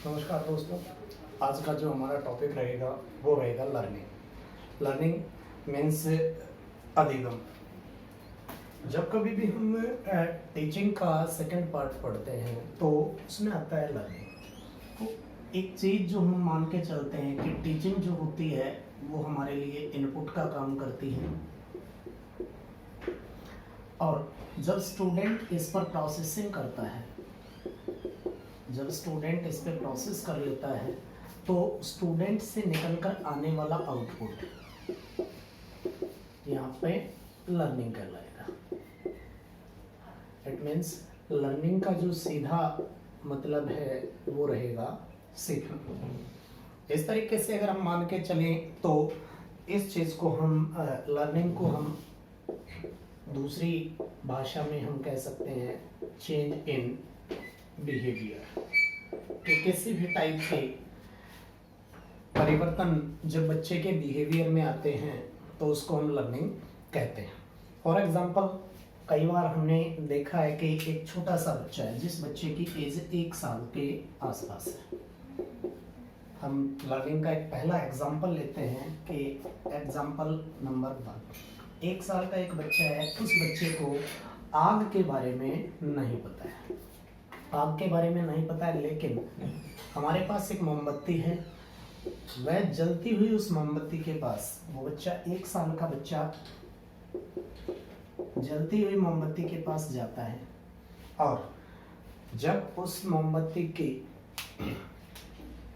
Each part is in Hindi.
नमस्कार दोस्तों। आज का जो हमारा टॉपिक रहेगा वो रहेगा लर्निंग। लर्निंग मीन्स अधिगम। जब कभी भी हम टीचिंग का सेकंड पार्ट पढ़ते हैं तो उसमें आता है लर्निंग। तो एक चीज़ जो हम मान के चलते हैं कि टीचिंग जो होती है वो हमारे लिए इनपुट का काम करती है, और जब स्टूडेंट इस पर प्रोसेसिंग करता है, जब स्टूडेंट इस पे प्रोसेस कर लेता है तो स्टूडेंट से निकलकर आने वाला आउटपुट यहाँ पे लर्निंग कहलाएगा। इट मीन्स लर्निंग का जो सीधा मतलब है वो रहेगा सीखना। इस तरीके से अगर हम मान के चलें तो इस चीज़ को हम लर्निंग को हम दूसरी भाषा में हम कह सकते हैं चेंज इन बिहेवियर। कि किसी भी टाइप के परिवर्तन जब बच्चे के बिहेवियर में आते हैं तो उसको हम लर्निंग कहते हैं। फॉर एग्जांपल, कई बार हमने देखा है कि एक छोटा सा बच्चा है जिस बच्चे की एज 1 साल के आसपास है। हम लर्निंग का एक पहला एग्जांपल लेते हैं कि एग्जांपल नंबर 1। 1 साल का एक बच्चा है, उस बच्चे को आग के बारे में नहीं पता है। आग के बारे में नहीं पता है, लेकिन हमारे पास एक मोमबत्ती है। वह जलती हुई उस मोमबत्ती के पास, वो बच्चा 1 साल का बच्चा जलती हुई मोमबत्ती के पास जाता है, और जब उस मोमबत्ती की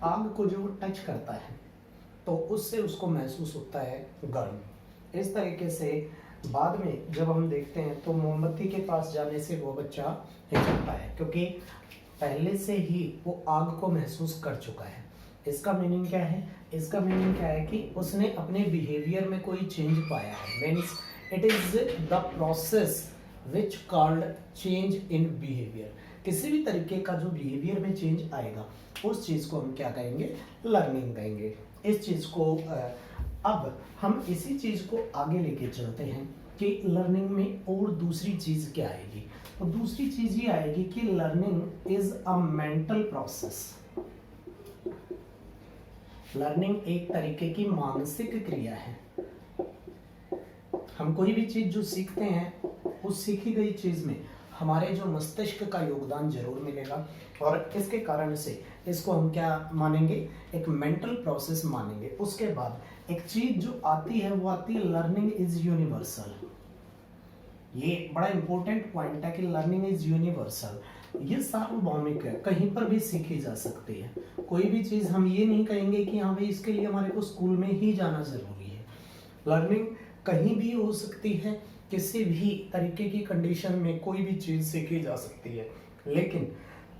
आग को जो टच करता है तो उससे उसको महसूस होता है गर्म। इस तरीके से बाद में जब हम देखते हैं तो मोमबत्ती के पास जाने से वो बच्चा हिचकता है, क्योंकि पहले से ही वो आग को महसूस कर चुका है। इसका मीनिंग क्या है? इसका मीनिंग क्या है कि उसने अपने बिहेवियर में कोई चेंज पाया है। Means it is the process which called change in behaviour. किसी भी तरीके का जो बिहेवियर में चेंज आएगा उस चीज़ को हम क्या कहेंगे? लर्निंग कहेंगे। इस चीज़ को अब हम इसी चीज़ को आगे लेके चलते हैं कि लर्निंग में और दूसरी चीज़ क्या आएगी। तो दूसरी चीज़ ये आएगी कि learning is a mental process. Learning एक तरीके की मानसिक क्रिया है। हम कोई भी चीज़ जो सीखते हैं उस सीखी गई चीज़ में हमारे जो मस्तिष्क का योगदान जरूर मिलेगा, और इसके कारण से इसको हम क्या मानेंगे? एक मेंटल प्रोसेस मानेंगे। उसके बाद एक चीज जो आती है वो आती है लर्निंग इज यूनिवर्सल। ये बड़ा इंपॉर्टेंट पॉइंट है कि लर्निंग इज यूनिवर्सल। ये सार्वभौमिक है, कहीं पर भी सीखी जा सकती है। कोई भी चीज हम ये नहीं कहेंगे कि हाँ भाई इसके लिए हमारे को स्कूल में ही जाना जरूरी है। लर्निंग कहीं भी हो सकती है, किसी भी तरीके की कंडीशन में कोई भी चीज सीखी जा सकती है। लेकिन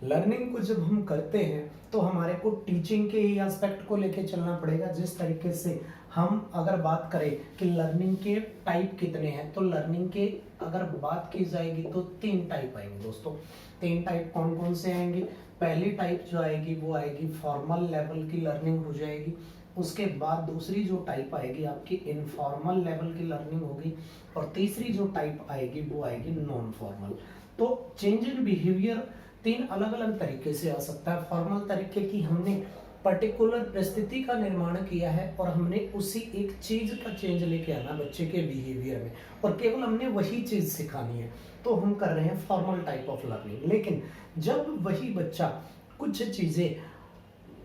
लर्निंग को जब हम करते हैं तो हमारे को टीचिंग के ही एस्पेक्ट को लेके चलना पड़ेगा। जिस तरीके से हम अगर बात करें कि लर्निंग के टाइप कितने हैं, तो लर्निंग के अगर बात की जाएगी तो 3 टाइप आएंगे दोस्तों। 3 टाइप कौन कौन से आएंगे? पहली टाइप जो आएगी वो आएगी फॉर्मल लेवल की लर्निंग हो जाएगी। उसके बाद दूसरी जो टाइप आएगी आपकी इनफॉर्मल लेवल की लर्निंग होगी, और तीसरी जो टाइप आएगी वो आएगी नॉन फॉर्मल। तो चेंज इन बिहेवियर 3 अलग अलग तरीके से आ सकता है। फॉर्मल तरीके की हमने पर्टिकुलर परिस्थिति का निर्माण किया है और हमने उसी एक चीज का चेंज लेके आना बच्चे के बिहेवियर में, और केवल हमने वही चीज सिखानी है, तो हम कर रहे हैं फॉर्मल टाइप ऑफ लर्निंग। लेकिन जब वही बच्चा कुछ चीजें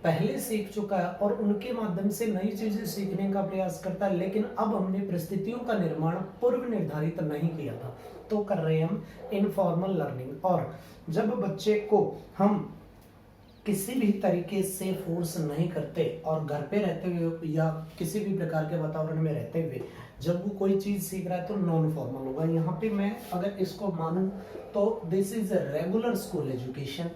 पहले सीख चुका है और उनके माध्यम से नई चीजें सीखने का प्रयास करता है, लेकिन अब हमने परिस्थितियों का निर्माण पूर्व निर्धारित नहीं किया था, तो कर रहे हैं हम इनफॉर्मल लर्निंग। और जब बच्चे को हम किसी भी तरीके से फोर्स नहीं करते और घर पे रहते हुए या किसी भी प्रकार के वातावरण में रहते हुए जब वो कोई चीज सीख रहा है तो नॉन फॉर्मल होगा। यहाँ पे मैं अगर इसको मानूं तो this is regular school education.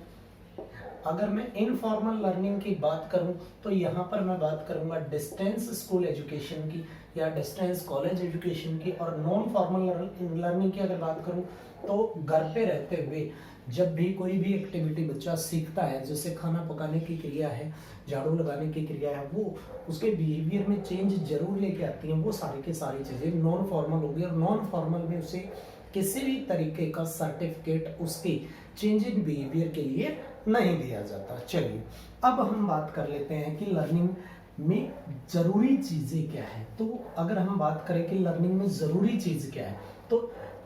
अगर मैं इनफॉर्मल लर्निंग की बात करूं तो यहाँ पर मैं बात करूंगा डिस्टेंस स्कूल एजुकेशन की या डिस्टेंस कॉलेज एजुकेशन की। और नॉन फॉर्मल लर्निंग की अगर बात करूं तो घर पे रहते हुए जब भी कोई भी एक्टिविटी बच्चा सीखता है, जैसे खाना पकाने की क्रिया है, झाड़ू लगाने की क्रिया है, वो उसके बिहेवियर में चेंज जरूर लेके आती हैं। वो सारी की सारी चीज़ें नॉन फॉर्मल होगी, और नॉन फॉर्मल में उसे किसी भी तरीके का सर्टिफिकेट उसकी चेंज इन बिहेवियर के लिए नहीं दिया जाता। चलिए अब हम बात कर लेते हैं कि लर्निंग में जरूरी चीजें क्या है। तो अगर हम बात करें कि लर्निंग में जरूरी चीज क्या है, तो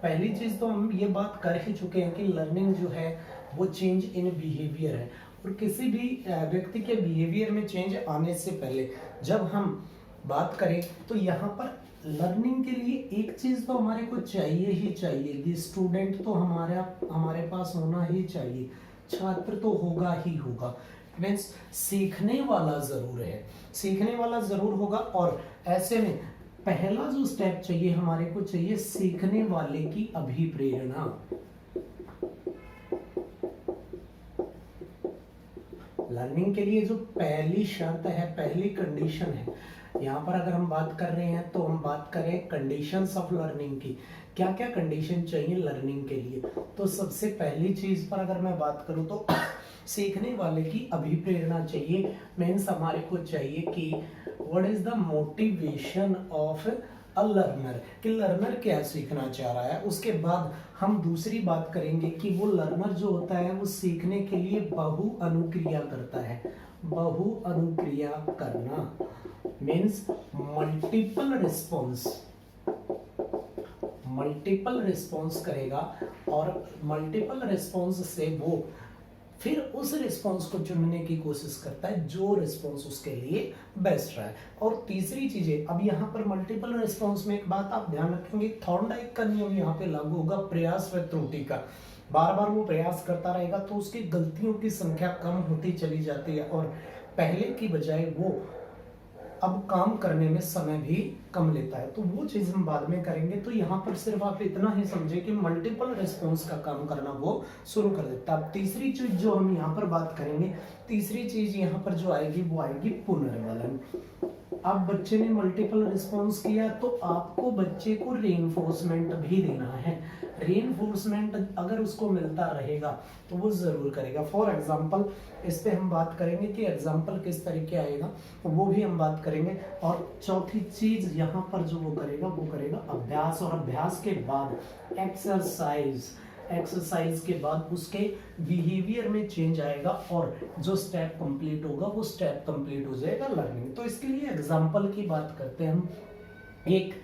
पहली चीज तो हम ये बात कर ही चुके हैं कि लर्निंग जो है वो चेंज इन बिहेवियर है। और किसी भी व्यक्ति के बिहेवियर में चेंज आने से पहले जब हम बात करें तो यहाँ पर लर्निंग के लिए एक चीज तो हमारे को चाहिए ही चाहिए कि स्टूडेंट तो हमारे पास होना ही चाहिए, छात्र तो होगा ही होगा। मीन्स सीखने वाला जरूर है, सीखने वाला जरूर होगा। और ऐसे में पहला जो स्टेप चाहिए हमारे को चाहिए सीखने वाले की अभिप्रेरणा। लर्निंग के लिए जो पहली शर्त है, पहली कंडीशन है, यहाँ पर अगर हम बात कर रहे हैं तो हम बात करें कंडीशंस ऑफ लर्निंग की। क्या क्या कंडीशन चाहिए लर्निंग के लिए? तो सबसे पहली चीज पर अगर मैं बात करूं तो सीखने वाले की अभिप्रेरणा चाहिए। मीन्स हमारे को चाहिए कि what is the motivation of a learner, कि लर्नर क्या सीखना चाह रहा है। उसके बाद हम दूसरी बात करेंगे कि वो लर्नर जो होता है वो सीखने के लिए बहु अनुक्रिया करता है। बहु अनुक्रिया करना मीन्स मल्टीपल रिस्पॉन्स करेगा और मल्टीपल रिस्पॉन्स से वो फिर उस रिस्पॉन्स को चुनने की कोशिश करता है जो रिस्पॉन्स उसके लिए बेस्ट रहा है। और तीसरी चीजें, अब यहाँ पर मल्टीपल रिस्पॉन्स में एक बात आप ध्यान रखेंगे, थॉर्नडाइक का नियम यहाँ पे लागू होगा प्रयास व त्रुटि का। बार बार वो प्रयास करता रहेगा तो उसकी गलतियों की संख्या कम होती चली जाती है और पहले की बजाय वो अब काम करने में समय भी कम लेता है। तो वो चीज हम बाद में करेंगे। तो यहाँ पर सिर्फ आप इतना ही समझे कि मल्टीपल रिस्पॉन्स का काम करना वो शुरू कर देता है। अब तीसरी चीज जो हम यहाँ पर बात करेंगे, तीसरी चीज यहाँ पर जो आएगी वो आएगी पुनर्वलन। अब बच्चे ने मल्टीपल रिस्पॉन्स किया तो आपको बच्चे को रीइंफोर्समेंट भी देना है। रीइंफोर्समेंट अगर उसको मिलता रहेगा तो वो जरूर करेगा। फॉर एग्जाम्पल इस पे हम बात करेंगे कि एग्जाम्पल किस तरीके आएगा तो वो भी हम बात करेंगे। और चौथी चीज यहाँ पर जो वो करेगा अभ्यास। और अभ्यास के बाद एक्सरसाइज के बाद उसके बिहेवियर में चेंज आएगा और जो स्टेप कंप्लीट होगा वो स्टेप कंप्लीट हो जाएगा लर्निंग। तो इसके लिए एग्जाम्पल की बात करते हैं हम। एक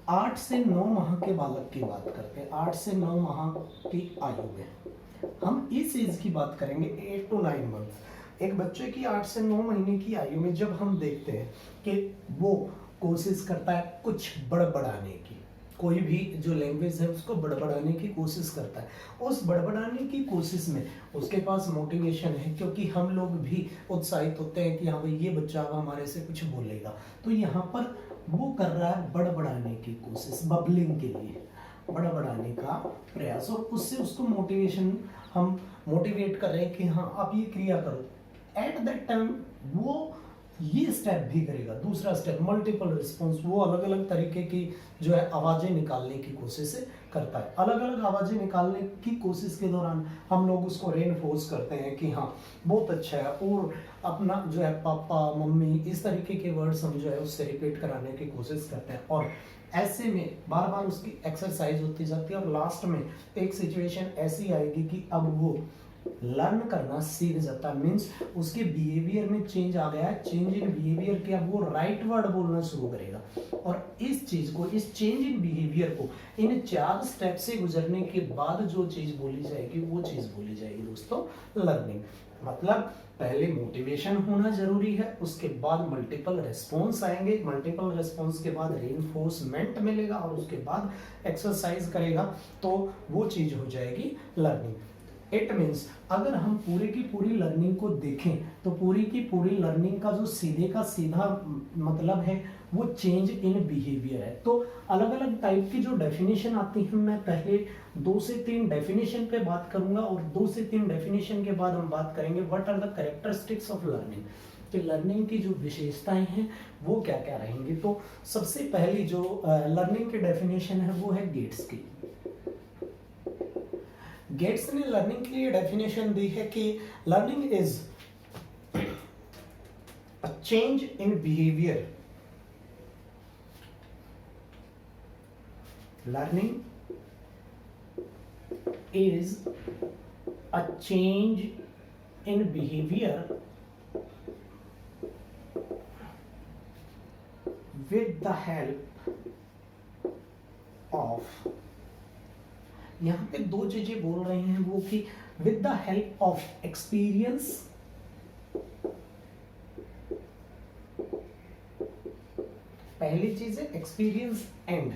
8 से 9 माह के बालक की बात करते हैं। 8 से 9 माह की आयु में हम इस एज की बात करेंगे 8 to 9 मंथ। एक बच्चे की 8 से 9 महीने की आयु में जब हम देखते हैं कि वो कोशिश करता है कुछ बड़बड़ाने की, कोई भी जो लैंग्वेज है उसको बड़बड़ाने की कोशिश करता है। उस बड़बड़ाने की कोशिश में उसके पास मोटिवेशन है, क्योंकि हम लोग भी उत्साहित होते हैं कि हाँ भाई ये बच्चा अब हमारे से कुछ बोलेगा। तो यहाँ पर वो कर रहा है बड़बड़ाने की कोशिश, बबलिंग के लिए बड़बड़ाने का प्रयास, और उससे उसको हम मोटिवेट कर रहे हैं कि हाँ आप ये क्रिया करो। एट दैट टाइम वो ये स्टेप भी करेगा। दूसरा स्टेप मल्टीपल रिस्पॉन्स, वो अलग अलग तरीके की जो है आवाजें निकालने की कोशिश करता है। अलग अलग आवाजें निकालने की कोशिश के दौरान हम लोग उसको रेनफोर्स करते हैं कि हाँ बहुत अच्छा है, और अपना जो है पापा मम्मी इस तरीके के वर्ड्स हम जो है उससे रिपीट कराने की कोशिश करते हैं। और ऐसे में बार बार उसकी एक्सरसाइज होती जाती है और लास्ट में एक सिचुएशन ऐसी आएगी कि अब वो लर्न करना सीख जाता है। मीन्स उसके बिहेवियर में चेंज आ गया है। चेंज इन बिहेवियर क्या, वो राइट वर्ड बोलना शुरू करेगा। और इस चीज को, इस चेंज इन बिहेवियर को इन 4 स्टेप से गुजरने के बाद जो चीज बोली जाएगी वो चीज बोली जाएगी दोस्तों लर्निंग। मतलब पहले मोटिवेशन होना जरूरी है, उसके बाद मल्टीपल रिस्पॉन्स आएंगे, मल्टीपल रिस्पॉन्स के बाद रेनफोर्समेंट मिलेगा और उसके बाद एक्सरसाइज करेगा तो वो चीज हो जाएगी लर्निंग। इट मीन्स अगर हम पूरी की पूरी लर्निंग को देखें तो पूरी की पूरी लर्निंग का जो सीधे का सीधा मतलब है वो चेंज इन बिहेवियर है। तो अलग अलग टाइप की जो डेफिनेशन आती है, मैं पहले 2 से 3 डेफिनेशन पे बात करूंगा और 2 से 3 डेफिनेशन के बाद हम बात करेंगे what are the characteristics of learning, कि लर्निंग की जो विशेषताएं हैं वो क्या क्या रहेंगी। तो सबसे पहली जो लर्निंग की डेफिनेशन है वो है गेट्स की। गेट्स ने लर्निंग के लिए डेफिनेशन दी है कि learning is a change in behaviour. Learning is a change in behavior with the help of, यहां पे दो चीजें बोल रहे हैं वो कि with the help of experience पहली चीज है एक्सपीरियंस एंड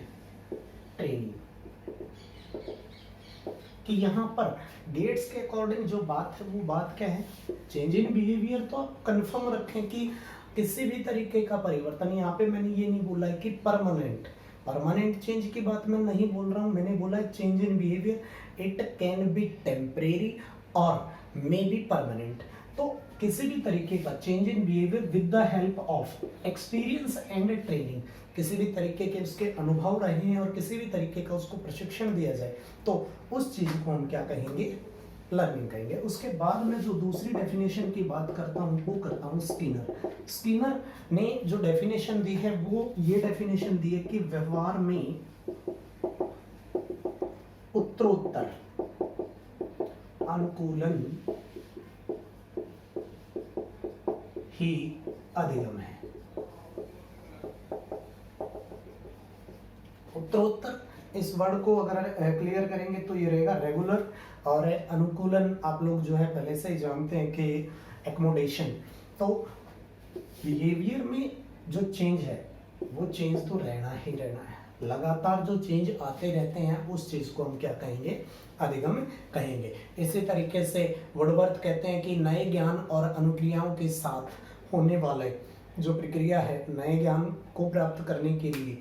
ट्रेनिंग, कि यहाँ पर गेट्स के अकॉर्डिंग जो बात है वो बात क्या है, चेंज इन बिहेवियर तो आप कंफर्म रखें कि किसी भी तरीके का परिवर्तन, यहाँ पे मैंने ये नहीं बोला है कि परमानेंट चेंज की बात मैं नहीं बोल रहा हूँ, मैंने बोला है change in behaviour, it can be temporary और मे बी परमानेंट। तो किसी भी तरीके का change in behaviour with the help of experience and training, किसी भी तरीके के उसके अनुभव रहे हैं और किसी भी तरीके का उसको प्रशिक्षण दिया जाए तो उस चीज को हम क्या कहेंगे, लर्निंग कहेंगे। उसके बाद में जो दूसरी डेफिनेशन की बात करता हूँ वो करता हूँ स्किनर ने जो डेफिनेशन दी है वो ये डेफिनेशन दी है कि व्यवहार में उत्तरोत्तर अनुकूलन ही अधिगम है। उत्तरोत्तर इस वर्ड को अगर क्लियर करेंगे तो ये रहेगा रेगुलर, और अनुकूलन आप लोग जो है पहले से ही जानते हैं कि एकोमोडेशन। तो बिहेवियर में जो चेंज है वो चेंज तो रहना ही रहना है, लगातार जो चेंज आते रहते हैं उस चीज को हम क्या कहेंगे, अधिगम कहेंगे। इसी तरीके से वुडवर्थ कहते हैं कि नए ज्ञान और अनुक्रियाओं के साथ होने वाले जो प्रक्रिया है, नए ज्ञान को प्राप्त करने के लिए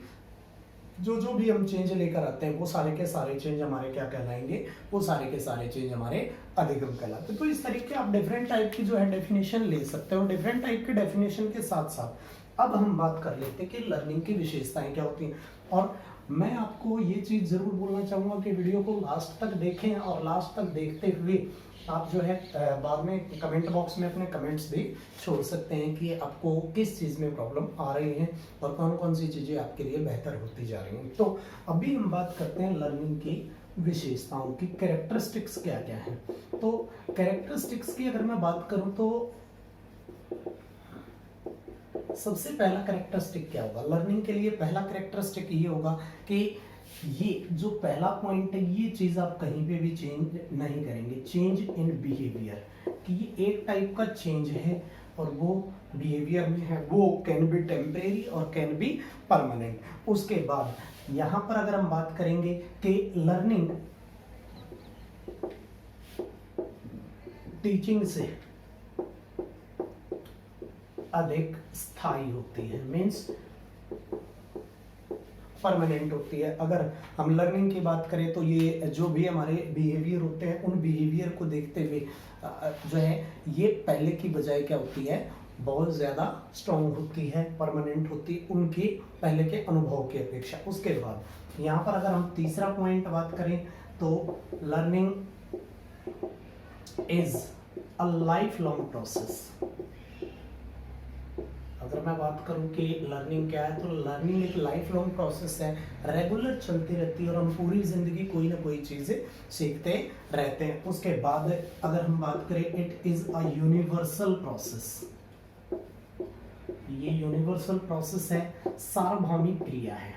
जो भी हम चेंज लेकर आते हैं वो सारे के सारे चेंज हमारे क्या कहलाएंगे, वो सारे के सारे चेंज हमारे अधिगम कहलाते हैं। तो इस तरीके आप डिफरेंट टाइप की जो है डेफिनेशन ले सकते हो। डिफरेंट टाइप के डेफिनेशन के साथ साथ अब हम बात कर लेते हैं कि लर्निंग की विशेषताएं क्या होती हैं। और मैं आपको ये चीज जरूर बोलना चाहूंगा कि वीडियो को लास्ट तक देखें, और लास्ट तक देखते हुए आप जो है बाद में कमेंट बॉक्स में अपने कमेंट्स भी छोड़ सकते हैं कि आपको किस चीज़ में प्रॉब्लम आ रही है और कौन कौन सी चीज़ें आपके लिए बेहतर होती जा रही हैं। तो अभी हम बात करते हैं लर्निंग की विशेषताओं की, कैरेक्टरिस्टिक्स क्या क्या है। तो कैरेक्टरिस्टिक्स की अगर मैं बात करूं तो सबसे पहला कैरेक्टरिस्टिक क्या होगा लर्निंग के लिए, पहला कैरेक्टरिस्टिक ये होगा कि ये जो पहला पॉइंट है ये चीज आप कहीं पे भी चेंज नहीं करेंगे, चेंज इन बिहेवियर, कि ये एक टाइप का चेंज है और वो बिहेवियर में है, वो कैन बी टेम्परेरी और कैन बी परमानेंट। उसके बाद यहाँ पर अगर हम बात करेंगे कि लर्निंग टीचिंग से अधिक स्थायी होती है, मीन्स परमानेंट होती है। अगर हम लर्निंग की बात करें तो ये जो भी हमारे बिहेवियर होते हैं उन बिहेवियर को देखते हुए जो है ये पहले की बजाय क्या होती है, बहुत ज़्यादा स्ट्रॉन्ग होती है, परमानेंट होती है उनकी पहले के अनुभव की अपेक्षा। उसके बाद यहाँ पर अगर हम तीसरा पॉइंट बात करें तो learning is a life long process. अगर मैं बात करूं कि लर्निंग क्या है तो लर्निंग एक लाइफ लॉन्ग प्रोसेस है, रेगुलर चलती रहती है और हम पूरी जिंदगी कोई ना कोई चीज़ें सीखते रहते हैं। उसके बाद अगर हम बात करें it is a universal process, ये यूनिवर्सल प्रोसेस है, सार्वभौमिक क्रिया है,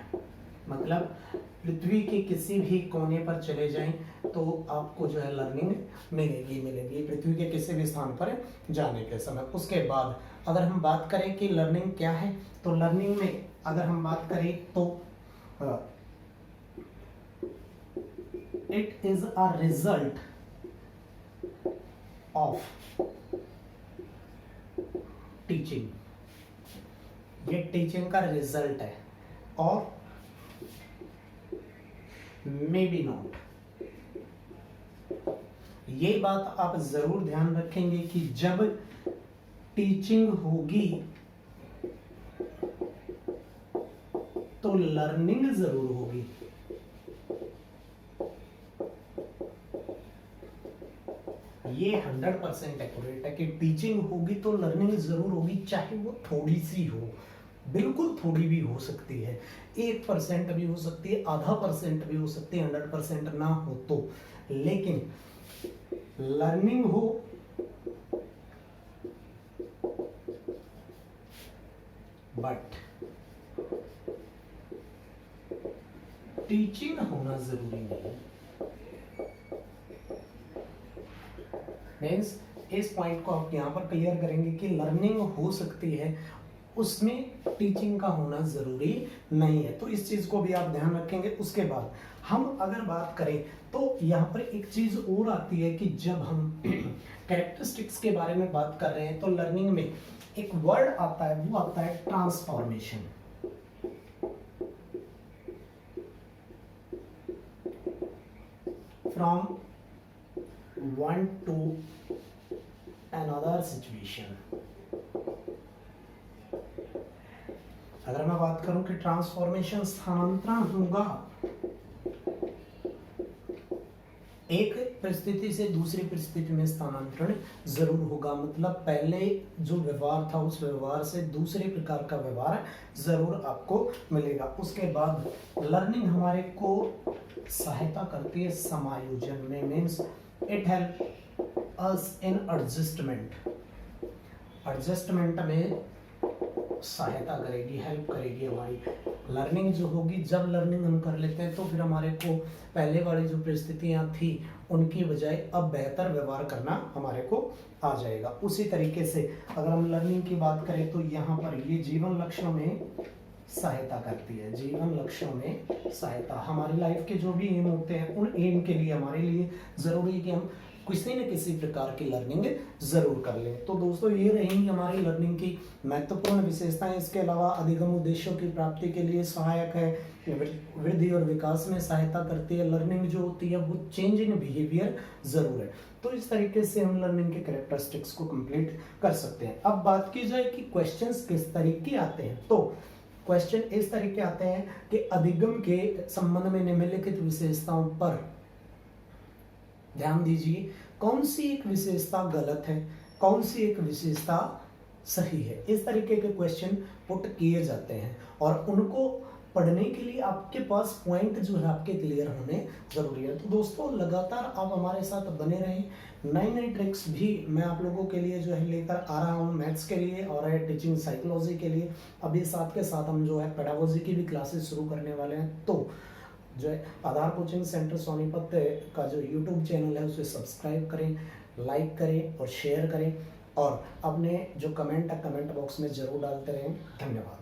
मतलब पृथ्वी के किसी भी कोने पर चले जाएं तो आपको जो है लर्निंग मिलेगी पृथ्वी के किसी भी स्थान पर जाने के समय। उसके बाद अगर हम बात करें कि लर्निंग क्या है तो लर्निंग में अगर हम बात करें तो it is a result of teaching, ये टीचिंग का रिजल्ट है और मे बी नॉट। ये बात आप जरूर ध्यान रखेंगे कि जब टीचिंग होगी तो लर्निंग जरूर होगी। ये 100% एक्यूरेट है कि टीचिंग होगी तो लर्निंग जरूर होगी, चाहे वो थोड़ी सी हो, बिल्कुल थोड़ी भी हो सकती है, 1% भी हो सकती है, 0.5% भी हो सकती है, 100% ना हो तो। लेकिन लर्निंग हो बट टीचिंग होना जरूरी नहीं। मीन्स इस पॉइंट को आप यहाँ पर क्लियर करेंगे कि लर्निंग हो सकती है, उसमें टीचिंग का होना जरूरी नहीं है। तो इस चीज को भी आप ध्यान रखेंगे। उसके बाद हम अगर बात करें तो यहाँ पर एक चीज और आती है कि जब हम कैरेक्टरिस्टिक्स के बारे में बात कर रहे हैं तो लर्निंग में एक वर्ड आता है, वो आता है transformation. From one two another situation. अगर मैं बात करूं कि ट्रांसफॉर्मेशन स्थानांतरण होगा, एक परिस्थिति से दूसरी परिस्थिति में स्थानांतरण जरूर होगा। मतलब पहले जो व्यवहार था उस व्यवहार से दूसरे प्रकार का व्यवहार जरूर आपको मिलेगा। उसके बाद लर्निंग हमारे को सहायता करती है समायोजन में। Means it help us in adjustment में सहायता करेगी, हेल्प करेगी हमारी। लर्निंग जो होगी, जब लर्निंग हम कर लेते हैं तो फिर हमारे को पहले वाली जो परिस्थितियां थी उनकी बजाय अब बेहतर व्यवहार करना हमारे को आ जाएगा। उसी तरीके से अगर हम लर्निंग की बात करें तो यहाँ पर ये जीवन लक्ष्यों में सहायता करती है। जीवन लक्ष्यों में सहायता, हमारी लाइफ के जो भी एम होते हैं उन एम के लिए हमारे लिए जरूरी है कि हम किसी न किसी प्रकार की लर्निंग जरूर कर लें। तो दोस्तों ये रहेंगी हमारी लर्निंग की महत्वपूर्ण विशेषताएं। इसके अलावा अधिगम उद्देश्यों की प्राप्ति के लिए सहायक है, वृद्धि और विकास में सहायता करती है। लर्निंग जो होती है वो चेंज इन बिहेवियर जरूर है। तो इस तरीके से हम लर्निंग के कैरेक्टरिस्टिक्स को कंप्लीट कर सकते हैं। अब बात की जाए कि क्वेश्चंस किस तरीके आते हैं, तो क्वेश्चन इस तरीके आते हैं कि अधिगम के संबंध में निम्नलिखित विशेषताओं पर ध्यान दीजिए, कौन सी एक विशेषता गलत है, कौन सी एक विशेषता सही है। इस तरीके के क्वेश्चन पुट किए जाते हैं और उनको पढ़ने के लिए आपके पास पॉइंट जो है आपके क्लियर होने जरूरी है। तो दोस्तों लगातार आप हमारे साथ बने रहें। नई नई ट्रिक्स भी मैं आप लोगों के लिए जो है लेकर आ रहा हूँ, मैथ्स के लिए और टीचिंग साइकोलॉजी के लिए। अभी साथ के साथ हम जो है पेडागोजी की भी क्लासेस शुरू करने वाले हैं। तो जो है आधार कोचिंग सेंटर सोनीपत का जो यूट्यूब चैनल है उसे सब्सक्राइब करें, लाइक करें और शेयर करें, और अपने जो कमेंट है कमेंट बॉक्स में जरूर डालते रहें। धन्यवाद।